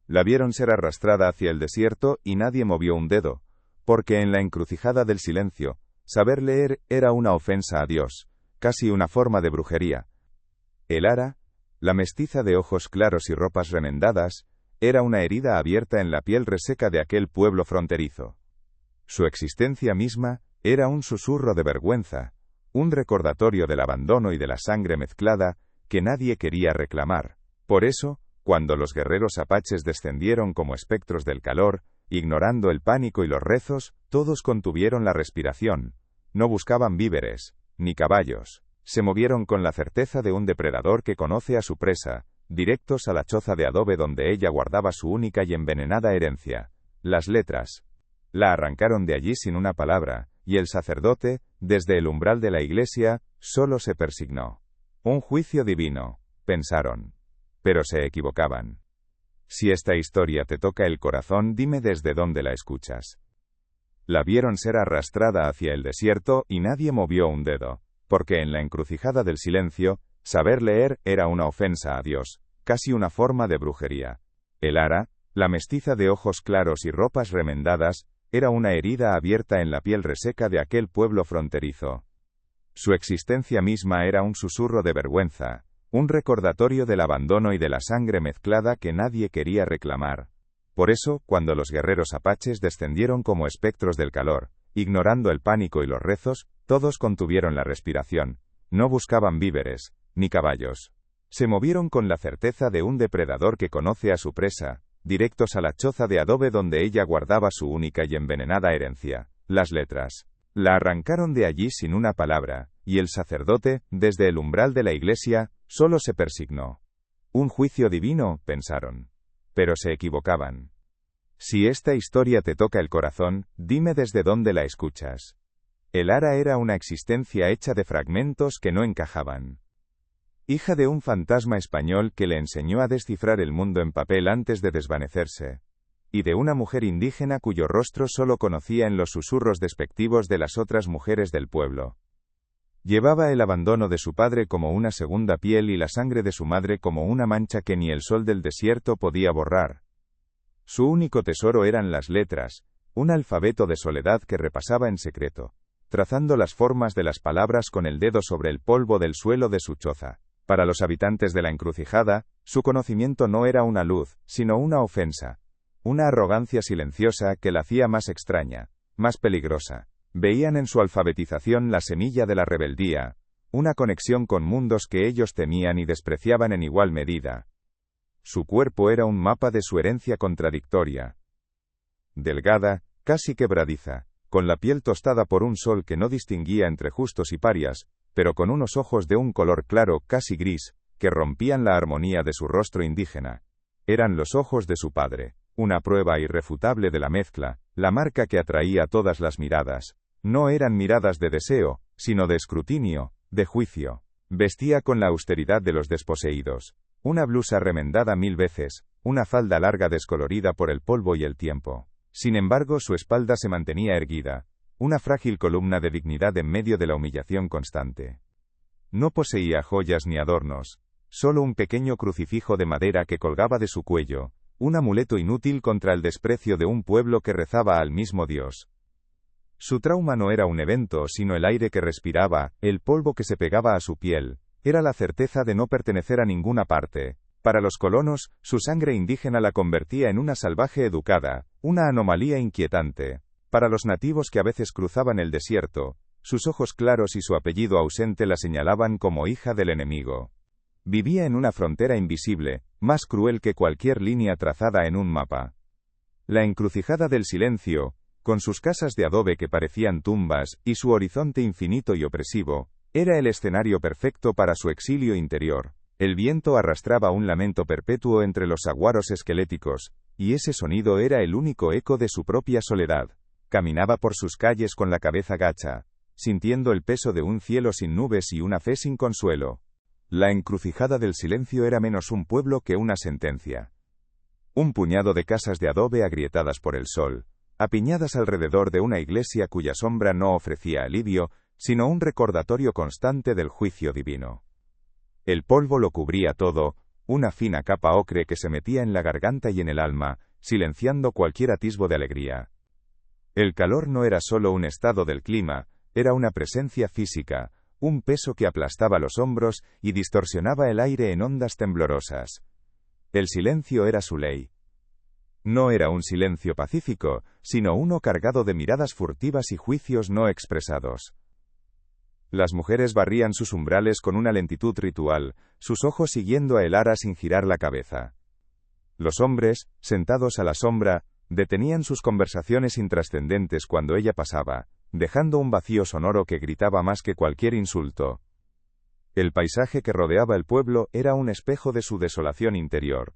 La vieron ser arrastrada hacia el desierto y nadie movió un dedo, porque en la encrucijada del silencio, saber leer era una ofensa a Dios, casi una forma de brujería. El ara, la mestiza de ojos claros y ropas remendadas, era una herida abierta en la piel reseca de aquel pueblo fronterizo. Su existencia misma era un susurro de vergüenza, un recordatorio del abandono y de la sangre mezclada que nadie quería reclamar. Por eso, cuando los guerreros apaches descendieron como espectros del calor, ignorando el pánico y los rezos, todos contuvieron la respiración. No buscaban víveres, ni caballos. Se movieron con la certeza de un depredador que conoce a su presa, directos a la choza de adobe donde ella guardaba su única y envenenada herencia, las letras. La arrancaron de allí sin una palabra, y el sacerdote, desde el umbral de la iglesia, solo se persignó. Un juicio divino, pensaron. Pero se equivocaban. Si esta historia te toca el corazón, dime desde dónde la escuchas. La vieron ser arrastrada hacia el desierto y nadie movió un dedo, porque en la encrucijada del silencio, saber leer era una ofensa a Dios, casi una forma de brujería. El ara, la mestiza de ojos claros y ropas remendadas, era una herida abierta en la piel reseca de aquel pueblo fronterizo. Su existencia misma era un susurro de vergüenza, un recordatorio del abandono y de la sangre mezclada que nadie quería reclamar. Por eso, cuando los guerreros apaches descendieron como espectros del calor, ignorando el pánico y los rezos, todos contuvieron la respiración. No buscaban víveres, ni caballos. Se movieron con la certeza de un depredador que conoce a su presa, directos a la choza de adobe donde ella guardaba su única y envenenada herencia, las letras. La arrancaron de allí sin una palabra, y el sacerdote, desde el umbral de la iglesia, solo se persignó. Un juicio divino, pensaron. Pero se equivocaban. Si esta historia te toca el corazón, dime desde dónde la escuchas. El ara era una existencia hecha de fragmentos que no encajaban. Hija de un fantasma español que le enseñó a descifrar el mundo en papel antes de desvanecerse. Y de una mujer indígena cuyo rostro solo conocía en los susurros despectivos de las otras mujeres del pueblo. Llevaba el abandono de su padre como una segunda piel y la sangre de su madre como una mancha que ni el sol del desierto podía borrar. Su único tesoro eran las letras, un alfabeto de soledad que repasaba en secreto, trazando las formas de las palabras con el dedo sobre el polvo del suelo de su choza. Para los habitantes de la encrucijada, su conocimiento no era una luz, sino una ofensa. Una arrogancia silenciosa que la hacía más extraña, más peligrosa. Veían en su alfabetización la semilla de la rebeldía, una conexión con mundos que ellos temían y despreciaban en igual medida. Su cuerpo era un mapa de su herencia contradictoria. Delgada, casi quebradiza, con la piel tostada por un sol que no distinguía entre justos y parias, pero con unos ojos de un color claro, casi gris, que rompían la armonía de su rostro indígena. Eran los ojos de su padre, una prueba irrefutable de la mezcla, la marca que atraía todas las miradas. No eran miradas de deseo, sino de escrutinio, de juicio. Vestía con la austeridad de los desposeídos. Una blusa remendada 1000 veces, una falda larga descolorida por el polvo y el tiempo. Sin embargo, su espalda se mantenía erguida, una frágil columna de dignidad en medio de la humillación constante. No poseía joyas ni adornos, solo un pequeño crucifijo de madera que colgaba de su cuello, un amuleto inútil contra el desprecio de un pueblo que rezaba al mismo Dios. Su trauma no era un evento, sino el aire que respiraba, el polvo que se pegaba a su piel, era la certeza de no pertenecer a ninguna parte. Para los colonos, su sangre indígena la convertía en una salvaje educada, una anomalía inquietante. Para los nativos que a veces cruzaban el desierto, sus ojos claros y su apellido ausente la señalaban como hija del enemigo. Vivía en una frontera invisible, más cruel que cualquier línea trazada en un mapa. La encrucijada del silencio, con sus casas de adobe que parecían tumbas, y su horizonte infinito y opresivo, era el escenario perfecto para su exilio interior. El viento arrastraba un lamento perpetuo entre los saguaros esqueléticos, y ese sonido era el único eco de su propia soledad. Caminaba por sus calles con la cabeza gacha, sintiendo el peso de un cielo sin nubes y una fe sin consuelo. La encrucijada del silencio era menos un pueblo que una sentencia. Un puñado de casas de adobe agrietadas por el sol, apiñadas alrededor de una iglesia cuya sombra no ofrecía alivio, sino un recordatorio constante del juicio divino. El polvo lo cubría todo, una fina capa ocre que se metía en la garganta y en el alma, silenciando cualquier atisbo de alegría. El calor no era solo un estado del clima, era una presencia física, un peso que aplastaba los hombros y distorsionaba el aire en ondas temblorosas. El silencio era su ley. No era un silencio pacífico, sino uno cargado de miradas furtivas y juicios no expresados. Las mujeres barrían sus umbrales con una lentitud ritual, sus ojos siguiendo a Elara sin girar la cabeza. Los hombres, sentados a la sombra, detenían sus conversaciones intrascendentes cuando ella pasaba, dejando un vacío sonoro que gritaba más que cualquier insulto. El paisaje que rodeaba el pueblo era un espejo de su desolación interior.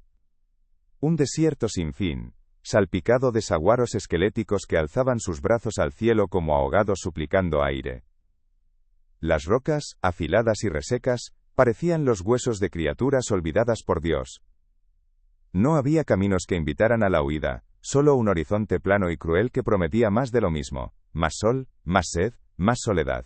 Un desierto sin fin, salpicado de saguaros esqueléticos que alzaban sus brazos al cielo como ahogados suplicando aire. Las rocas, afiladas y resecas, parecían los huesos de criaturas olvidadas por Dios. No había caminos que invitaran a la huida, solo un horizonte plano y cruel que prometía más de lo mismo, más sol, más sed, más soledad.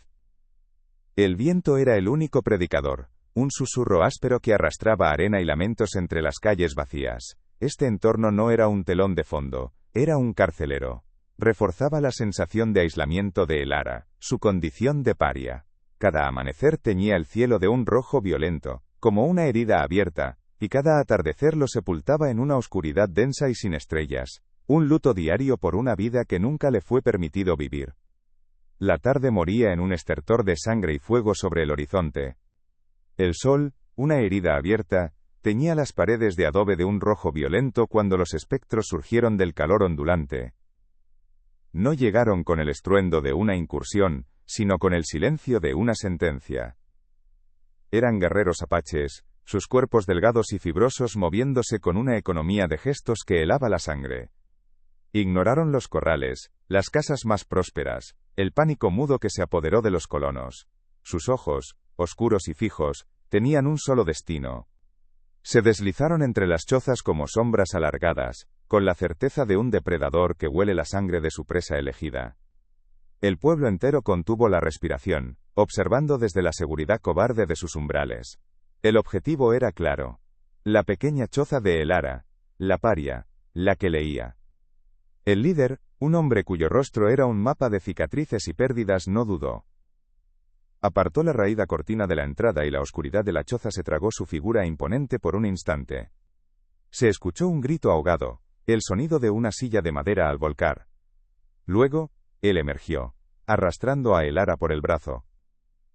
El viento era el único predicador, un susurro áspero que arrastraba arena y lamentos entre las calles vacías. Este entorno no era un telón de fondo, era un carcelero. Reforzaba la sensación de aislamiento de Elara, su condición de paria. Cada amanecer teñía el cielo de un rojo violento, como una herida abierta, y cada atardecer lo sepultaba en una oscuridad densa y sin estrellas, un luto diario por una vida que nunca le fue permitido vivir. La tarde moría en un estertor de sangre y fuego sobre el horizonte. El sol, una herida abierta, teñía las paredes de adobe de un rojo violento cuando los espectros surgieron del calor ondulante. No llegaron con el estruendo de una incursión, sino con el silencio de una sentencia. Eran guerreros apaches, sus cuerpos delgados y fibrosos moviéndose con una economía de gestos que helaba la sangre. Ignoraron los corrales, las casas más prósperas, el pánico mudo que se apoderó de los colonos. Sus ojos, oscuros y fijos, tenían un solo destino. Se deslizaron entre las chozas como sombras alargadas, con la certeza de un depredador que huele la sangre de su presa elegida. El pueblo entero contuvo la respiración, observando desde la seguridad cobarde de sus umbrales. El objetivo era claro. La pequeña choza de Elara, la paria, la que leía. El líder, un hombre cuyo rostro era un mapa de cicatrices y pérdidas, no dudó. Apartó la raída cortina de la entrada y la oscuridad de la choza se tragó su figura imponente por un instante. Se escuchó un grito ahogado, el sonido de una silla de madera al volcar. Luego, él emergió, arrastrando a Elara por el brazo.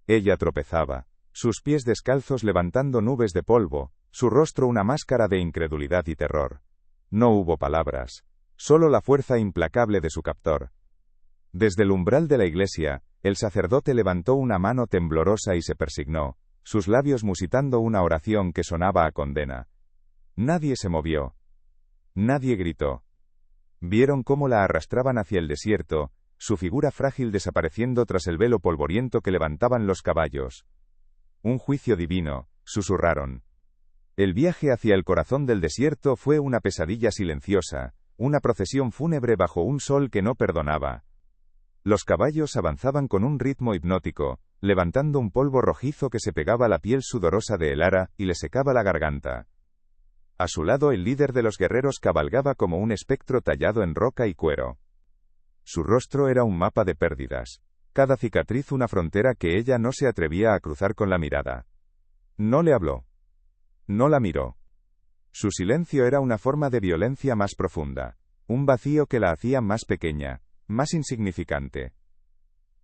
Ella tropezaba, sus pies descalzos levantando nubes de polvo, su rostro una máscara de incredulidad y terror. No hubo palabras, solo la fuerza implacable de su captor. Desde el umbral de la iglesia, el sacerdote levantó una mano temblorosa y se persignó, sus labios musitando una oración que sonaba a condena. Nadie se movió. Nadie gritó. Vieron cómo la arrastraban hacia el desierto, su figura frágil desapareciendo tras el velo polvoriento que levantaban los caballos. Un juicio divino, susurraron. El viaje hacia el corazón del desierto fue una pesadilla silenciosa, una procesión fúnebre bajo un sol que no perdonaba. Los caballos avanzaban con un ritmo hipnótico, levantando un polvo rojizo que se pegaba a la piel sudorosa de Elara y le secaba la garganta. A su lado el líder de los guerreros cabalgaba como un espectro tallado en roca y cuero. Su rostro era un mapa de pérdidas, cada cicatriz una frontera que ella no se atrevía a cruzar con la mirada. No le habló. No la miró. Su silencio era una forma de violencia más profunda, un vacío que la hacía más pequeña, más insignificante.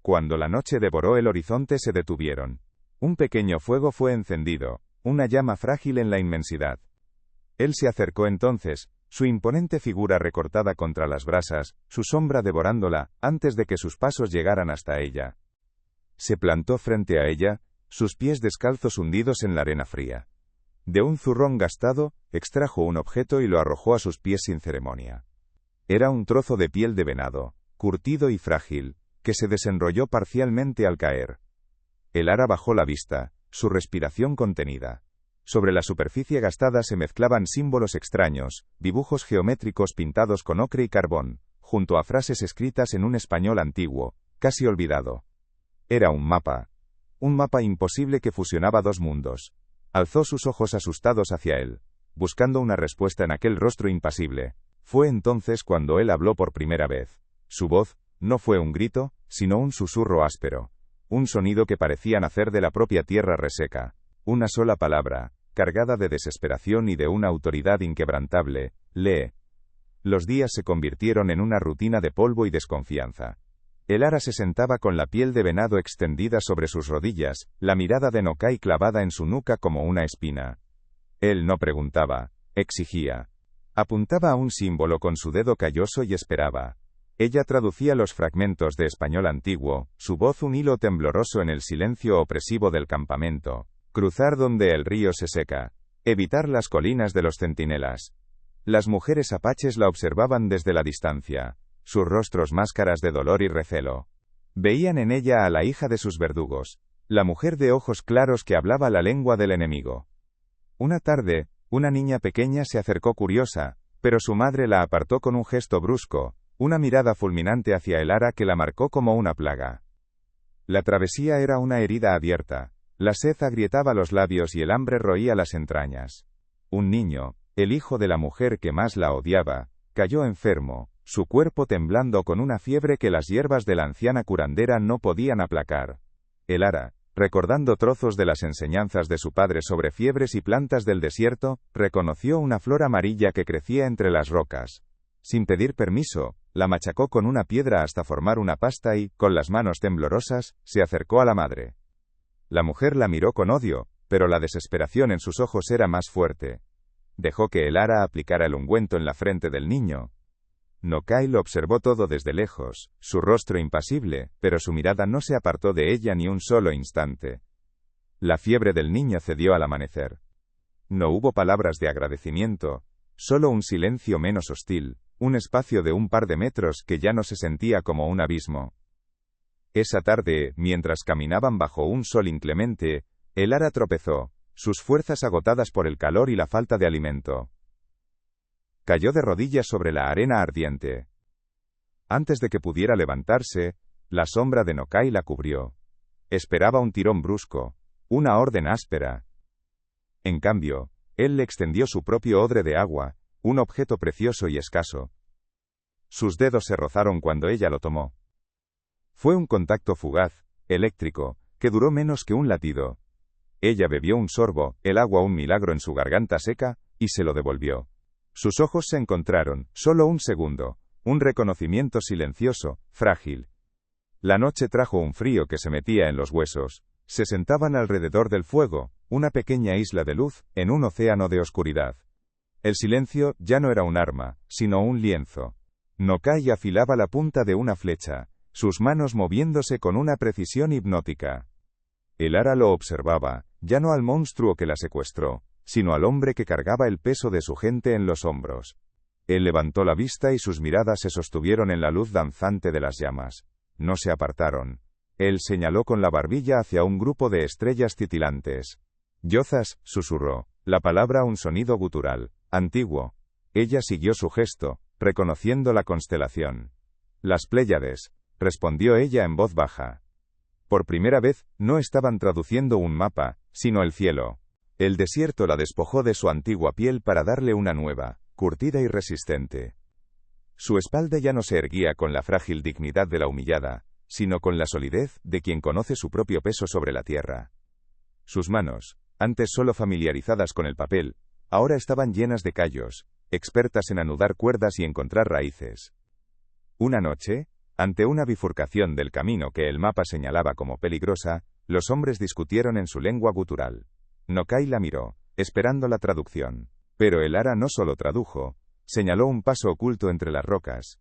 Cuando la noche devoró el horizonte se detuvieron. Un pequeño fuego fue encendido, una llama frágil en la inmensidad. Él se acercó entonces, su imponente figura recortada contra las brasas, su sombra devorándola, antes de que sus pasos llegaran hasta ella. Se plantó frente a ella, sus pies descalzos hundidos en la arena fría. De un zurrón gastado, extrajo un objeto y lo arrojó a sus pies sin ceremonia. Era un trozo de piel de venado, curtido y frágil, que se desenrolló parcialmente al caer. Elara bajó la vista, su respiración contenida. Sobre la superficie gastada se mezclaban símbolos extraños, dibujos geométricos pintados con ocre y carbón, junto a frases escritas en un español antiguo, casi olvidado. Era un mapa imposible que fusionaba dos mundos. Alzó sus ojos asustados hacia él, buscando una respuesta en aquel rostro impasible. Fue entonces cuando él habló por primera vez. Su voz no fue un grito, sino un susurro áspero. Un sonido que parecía nacer de la propia tierra reseca. Una sola palabra, cargada de desesperación y de una autoridad inquebrantable: lee. Los días se convirtieron en una rutina de polvo y desconfianza. Elara se sentaba con la piel de venado extendida sobre sus rodillas, la mirada de Nokai clavada en su nuca como una espina. Él no preguntaba, exigía. Apuntaba a un símbolo con su dedo calloso y esperaba. Ella traducía los fragmentos de español antiguo, su voz un hilo tembloroso en el silencio opresivo del campamento. Cruzar donde el río se seca. Evitar las colinas de los centinelas. Las mujeres apaches la observaban desde la distancia, sus rostros máscaras de dolor y recelo. Veían en ella a la hija de sus verdugos, la mujer de ojos claros que hablaba la lengua del enemigo. Una tarde, una niña pequeña se acercó curiosa, pero su madre la apartó con un gesto brusco, una mirada fulminante hacia Elara que la marcó como una plaga. La travesía era una herida abierta, la sed agrietaba los labios y el hambre roía las entrañas. Un niño, el hijo de la mujer que más la odiaba, cayó enfermo, su cuerpo temblando con una fiebre que las hierbas de la anciana curandera no podían aplacar. Elara, recordando trozos de las enseñanzas de su padre sobre fiebres y plantas del desierto, reconoció una flor amarilla que crecía entre las rocas. Sin pedir permiso, la machacó con una piedra hasta formar una pasta y, con las manos temblorosas, se acercó a la madre. La mujer la miró con odio, pero la desesperación en sus ojos era más fuerte. Dejó que Elara aplicara el ungüento en la frente del niño. Nokai lo observó todo desde lejos, su rostro impasible, pero su mirada no se apartó de ella ni un solo instante. La fiebre del niño cedió al amanecer. No hubo palabras de agradecimiento, solo un silencio menos hostil, un espacio de un par de metros que ya no se sentía como un abismo. Esa tarde, mientras caminaban bajo un sol inclemente, Elara tropezó, sus fuerzas agotadas por el calor y la falta de alimento. Cayó de rodillas sobre la arena ardiente. Antes de que pudiera levantarse, la sombra de Nokai la cubrió. Esperaba un tirón brusco, una orden áspera. En cambio, él le extendió su propio odre de agua, un objeto precioso y escaso. Sus dedos se rozaron cuando ella lo tomó. Fue un contacto fugaz, eléctrico, que duró menos que un latido. Ella bebió un sorbo, el agua un milagro en su garganta seca, y se lo devolvió. Sus ojos se encontraron, solo un segundo, un reconocimiento silencioso, frágil. La noche trajo un frío que se metía en los huesos. Se sentaban alrededor del fuego, una pequeña isla de luz, en un océano de oscuridad. El silencio ya no era un arma, sino un lienzo. Nokai afilaba la punta de una flecha, sus manos moviéndose con una precisión hipnótica. Elara lo observaba, ya no al monstruo que la secuestró, sino al hombre que cargaba el peso de su gente en los hombros. Él levantó la vista y sus miradas se sostuvieron en la luz danzante de las llamas. No se apartaron. Él señaló con la barbilla hacia un grupo de estrellas titilantes. Yozas, susurró, la palabra un sonido gutural, antiguo. Ella siguió su gesto, reconociendo la constelación. Las Pléyades, respondió ella en voz baja. Por primera vez, no estaban traduciendo un mapa, sino el cielo. El desierto la despojó de su antigua piel para darle una nueva, curtida y resistente. Su espalda ya no se erguía con la frágil dignidad de la humillada, sino con la solidez de quien conoce su propio peso sobre la tierra. Sus manos, antes solo familiarizadas con el papel, ahora estaban llenas de callos, expertas en anudar cuerdas y encontrar raíces. Una noche, ante una bifurcación del camino que el mapa señalaba como peligrosa, los hombres discutieron en su lengua gutural. Nokai la miró, esperando la traducción. Pero Elara no solo tradujo, señaló un paso oculto entre las rocas.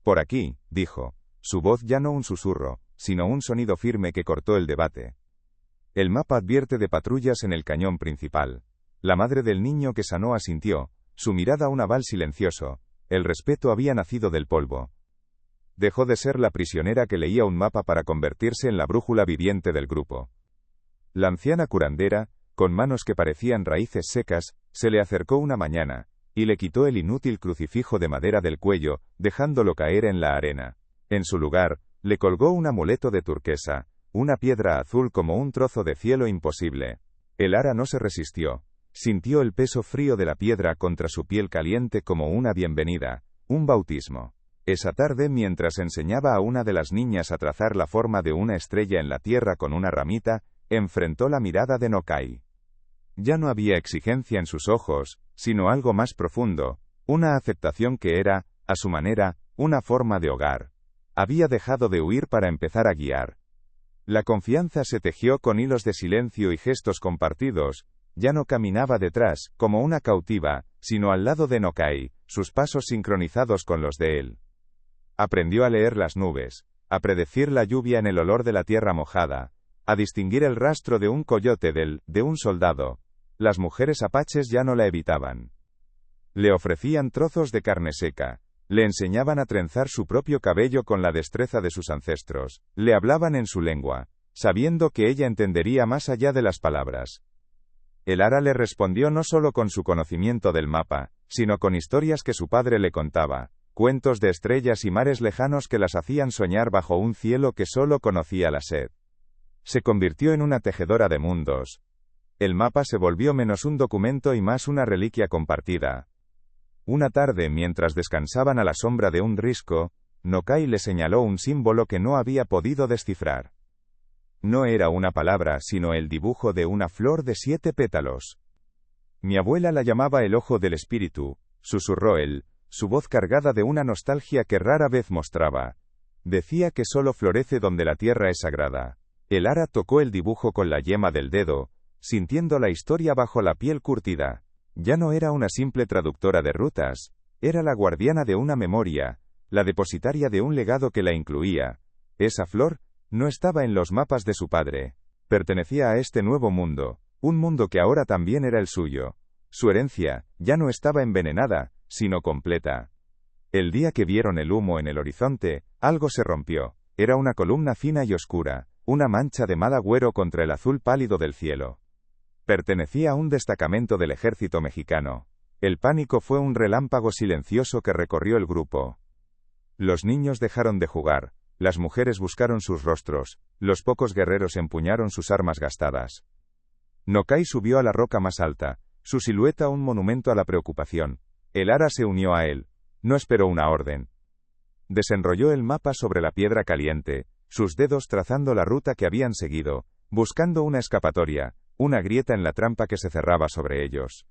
Por aquí, dijo, su voz ya no un susurro, sino un sonido firme que cortó el debate. El mapa advierte de patrullas en el cañón principal. La madre del niño que sanó asintió, su mirada un aval silencioso. El respeto había nacido del polvo. Dejó de ser la prisionera que leía un mapa para convertirse en la brújula viviente del grupo. La anciana curandera, con manos que parecían raíces secas, se le acercó una mañana, y le quitó el inútil crucifijo de madera del cuello, dejándolo caer en la arena. En su lugar, le colgó un amuleto de turquesa, una piedra azul como un trozo de cielo imposible. El Ara no se resistió. Sintió el peso frío de la piedra contra su piel caliente como una bienvenida, un bautismo. Esa tarde, mientras enseñaba a una de las niñas a trazar la forma de una estrella en la tierra con una ramita, enfrentó la mirada de Nokai. Ya no había exigencia en sus ojos, sino algo más profundo, una aceptación que era, a su manera, una forma de hogar. Había dejado de huir para empezar a guiar. La confianza se tejió con hilos de silencio y gestos compartidos. Ya no caminaba detrás, como una cautiva, sino al lado de Nokai, sus pasos sincronizados con los de él. Aprendió a leer las nubes, a predecir la lluvia en el olor de la tierra mojada, a distinguir el rastro de un coyote de un soldado. Las mujeres apaches ya no la evitaban. Le ofrecían trozos de carne seca, le enseñaban a trenzar su propio cabello con la destreza de sus ancestros, le hablaban en su lengua, sabiendo que ella entendería más allá de las palabras. El Ara le respondió no solo con su conocimiento del mapa, sino con historias que su padre le contaba, cuentos de estrellas y mares lejanos que las hacían soñar bajo un cielo que solo conocía la sed. Se convirtió en una tejedora de mundos. El mapa se volvió menos un documento y más una reliquia compartida. Una tarde, mientras descansaban a la sombra de un risco, Nokai le señaló un símbolo que no había podido descifrar. No era una palabra, sino el dibujo de una flor de 7 pétalos. Mi abuela la llamaba el ojo del espíritu, susurró él, su voz cargada de una nostalgia que rara vez mostraba. Decía que solo florece donde la tierra es sagrada. El Ara tocó el dibujo con la yema del dedo, sintiendo la historia bajo la piel curtida. Ya no era una simple traductora de rutas, era la guardiana de una memoria, la depositaria de un legado que la incluía. Esa flor no estaba en los mapas de su padre. Pertenecía a este nuevo mundo, un mundo que ahora también era el suyo. Su herencia ya no estaba envenenada, sino completa. El día que vieron el humo en el horizonte, algo se rompió. Era una columna fina y oscura, una mancha de mal agüero contra el azul pálido del cielo. Pertenecía a un destacamento del ejército mexicano. El pánico fue un relámpago silencioso que recorrió el grupo. Los niños dejaron de jugar, las mujeres buscaron sus rostros, los pocos guerreros empuñaron sus armas gastadas. Nokai subió a la roca más alta, su silueta un monumento a la preocupación. El Ara se unió a él. No esperó una orden. Desenrolló el mapa sobre la piedra caliente, sus dedos trazando la ruta que habían seguido, buscando una escapatoria, una grieta en la trampa que se cerraba sobre ellos.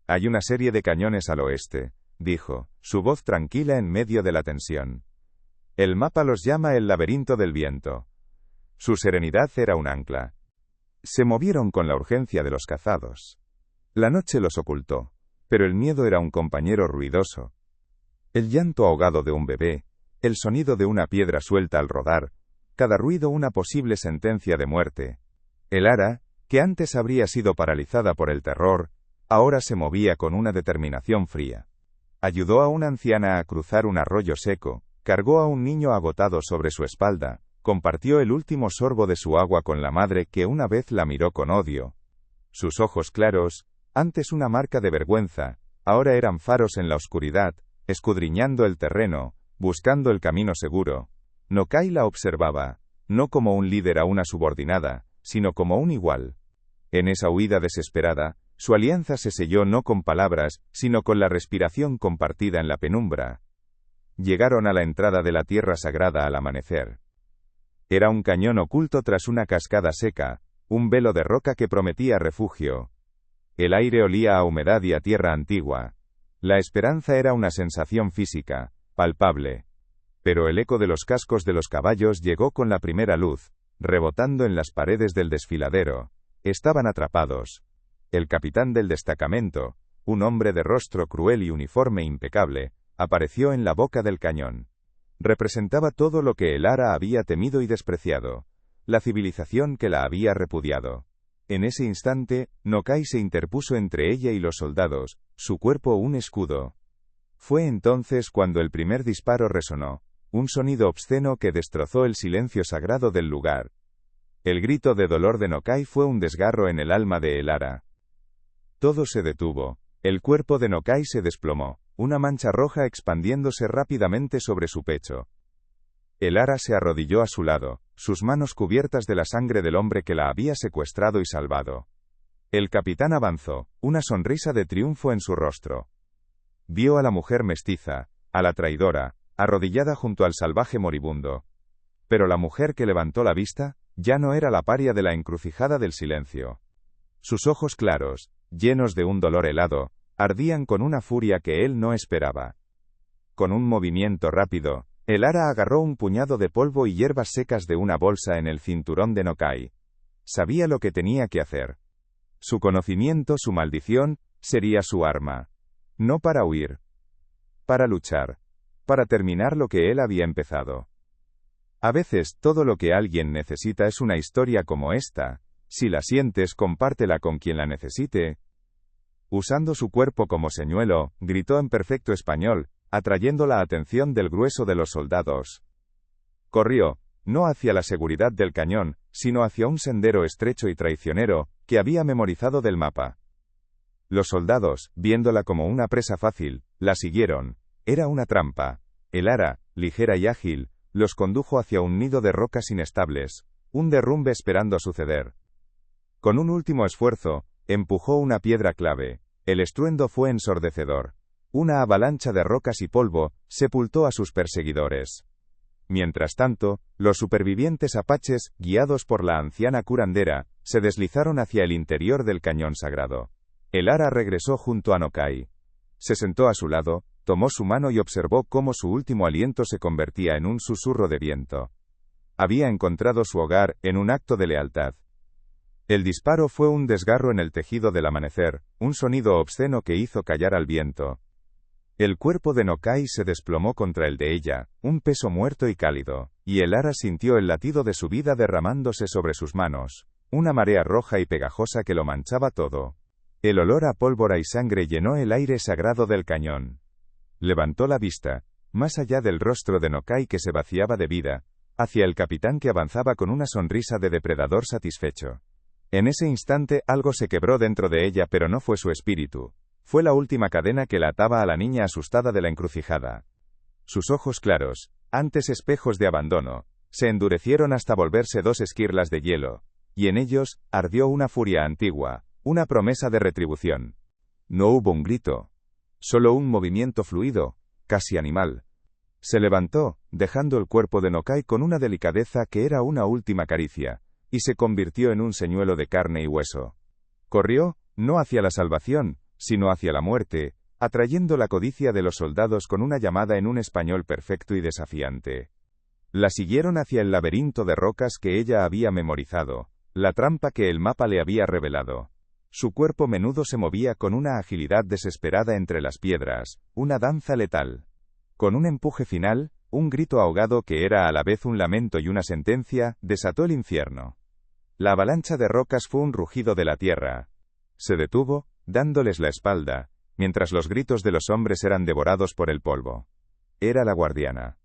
Hay una serie de cañones al oeste, dijo, su voz tranquila en medio de la tensión. El mapa los llama el laberinto del viento. Su serenidad era un ancla. Se movieron con la urgencia de los cazados. La noche los ocultó, pero el miedo era un compañero ruidoso. El llanto ahogado de un bebé, el sonido de una piedra suelta al rodar, cada ruido una posible sentencia de muerte. El Ara, que antes habría sido paralizada por el terror, ahora se movía con una determinación fría. Ayudó a una anciana a cruzar un arroyo seco, cargó a un niño agotado sobre su espalda, compartió el último sorbo de su agua con la madre que una vez la miró con odio. Sus ojos claros, antes una marca de vergüenza, ahora eran faros en la oscuridad, escudriñando el terreno, buscando el camino seguro. Nokai la observaba, no como un líder a una subordinada, sino como un igual. En esa huida desesperada, su alianza se selló no con palabras, sino con la respiración compartida en la penumbra. Llegaron a la entrada de la tierra sagrada al amanecer. Era un cañón oculto tras una cascada seca, un velo de roca que prometía refugio. El aire olía a humedad y a tierra antigua. La esperanza era una sensación física, palpable. Pero el eco de los cascos de los caballos llegó con la primera luz, rebotando en las paredes del desfiladero. Estaban atrapados. El capitán del destacamento, un hombre de rostro cruel y uniforme impecable, apareció en la boca del cañón. Representaba todo lo que el Ara había temido y despreciado, la civilización que la había repudiado. En ese instante, Nokai se interpuso entre ella y los soldados, su cuerpo un escudo. Fue entonces cuando el primer disparo resonó, un sonido obsceno que destrozó el silencio sagrado del lugar. El grito de dolor de Nokai fue un desgarro en el alma de el Ara. Todo se detuvo, el cuerpo de Nokai se desplomó, una mancha roja expandiéndose rápidamente sobre su pecho. El Ara se arrodilló a su lado, sus manos cubiertas de la sangre del hombre que la había secuestrado y salvado. El capitán avanzó, una sonrisa de triunfo en su rostro. Vio a la mujer mestiza, a la traidora, arrodillada junto al salvaje moribundo. Pero la mujer que levantó la vista, ya no era la paria de la encrucijada del silencio. Sus ojos claros, llenos de un dolor helado, ardían con una furia que él no esperaba. Con un movimiento rápido, Elara agarró un puñado de polvo y hierbas secas de una bolsa en el cinturón de Nokai. Sabía lo que tenía que hacer. Su conocimiento, su maldición, sería su arma. No para huir. Para luchar. Para terminar lo que él había empezado. A veces todo lo que alguien necesita es una historia como esta. Si la sientes, compártela con quien la necesite. Usando su cuerpo como señuelo, gritó en perfecto español, atrayendo la atención del grueso de los soldados. Corrió, no hacia la seguridad del cañón, sino hacia un sendero estrecho y traicionero, que había memorizado del mapa. Los soldados, viéndola como una presa fácil, la siguieron. Era una trampa. Elara, ligera y ágil, los condujo hacia un nido de rocas inestables, un derrumbe esperando suceder. Con un último esfuerzo, empujó una piedra clave. El estruendo fue ensordecedor. Una avalancha de rocas y polvo sepultó a sus perseguidores. Mientras tanto, los supervivientes apaches, guiados por la anciana curandera, se deslizaron hacia el interior del cañón sagrado. Elara regresó junto a Nokai. Se sentó a su lado, tomó su mano y observó cómo su último aliento se convertía en un susurro de viento. Había encontrado su hogar, en un acto de lealtad. El disparo fue un desgarro en el tejido del amanecer, un sonido obsceno que hizo callar al viento. El cuerpo de Nokai se desplomó contra el de ella, un peso muerto y cálido, y Elara sintió el latido de su vida derramándose sobre sus manos, una marea roja y pegajosa que lo manchaba todo. El olor a pólvora y sangre llenó el aire sagrado del cañón. Levantó la vista, más allá del rostro de Nokai que se vaciaba de vida, hacia el capitán que avanzaba con una sonrisa de depredador satisfecho. En ese instante algo se quebró dentro de ella, pero no fue su espíritu. Fue la última cadena que la ataba a la niña asustada de la encrucijada. Sus ojos claros, antes espejos de abandono, se endurecieron hasta volverse dos esquirlas de hielo, y en ellos ardió una furia antigua, una promesa de retribución. No hubo un grito, solo un movimiento fluido, casi animal. Se levantó, dejando el cuerpo de Nokai con una delicadeza que era una última caricia, y se convirtió en un señuelo de carne y hueso. Corrió, no hacia la salvación, sino hacia la muerte, atrayendo la codicia de los soldados con una llamada en un español perfecto y desafiante. La siguieron hacia el laberinto de rocas que ella había memorizado, la trampa que el mapa le había revelado. Su cuerpo menudo se movía con una agilidad desesperada entre las piedras, una danza letal. Con un empuje final, un grito ahogado que era a la vez un lamento y una sentencia, desató el infierno. La avalancha de rocas fue un rugido de la tierra. Se detuvo, dándoles la espalda, mientras los gritos de los hombres eran devorados por el polvo. Era la guardiana.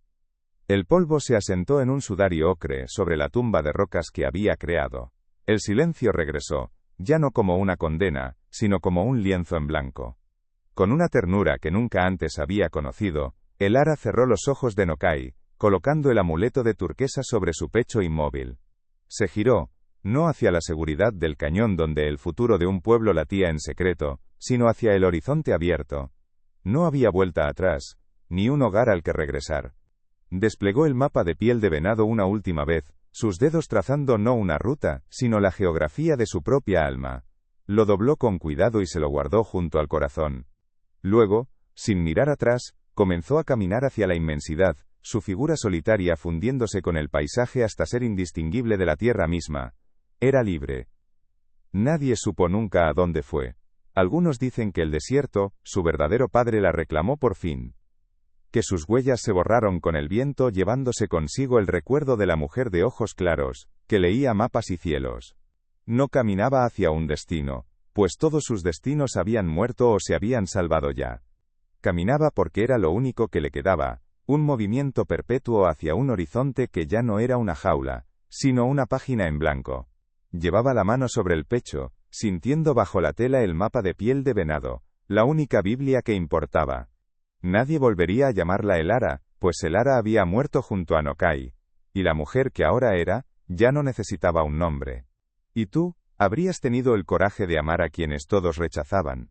El polvo se asentó en un sudario ocre sobre la tumba de rocas que había creado. El silencio regresó, ya no como una condena, sino como un lienzo en blanco. Con una ternura que nunca antes había conocido, Elara cerró los ojos de Nokai, colocando el amuleto de turquesa sobre su pecho inmóvil. Se giró, no hacia la seguridad del cañón donde el futuro de un pueblo latía en secreto, sino hacia el horizonte abierto. No había vuelta atrás, ni un hogar al que regresar. Desplegó el mapa de piel de venado una última vez, sus dedos trazando no una ruta, sino la geografía de su propia alma. Lo dobló con cuidado y se lo guardó junto al corazón. Luego, sin mirar atrás, comenzó a caminar hacia la inmensidad, su figura solitaria fundiéndose con el paisaje hasta ser indistinguible de la tierra misma. Era libre. Nadie supo nunca a dónde fue. Algunos dicen que el desierto, su verdadero padre, la reclamó por fin. Que sus huellas se borraron con el viento llevándose consigo el recuerdo de la mujer de ojos claros, que leía mapas y cielos. No caminaba hacia un destino, pues todos sus destinos habían muerto o se habían salvado ya. Caminaba porque era lo único que le quedaba, un movimiento perpetuo hacia un horizonte que ya no era una jaula, sino una página en blanco. Llevaba la mano sobre el pecho, sintiendo bajo la tela el mapa de piel de venado, la única Biblia que importaba. Nadie volvería a llamarla Elara, pues Elara había muerto junto a Nokai, y la mujer que ahora era, ya no necesitaba un nombre. ¿Y tú, Habrías tenido el coraje de amar a quienes todos rechazaban,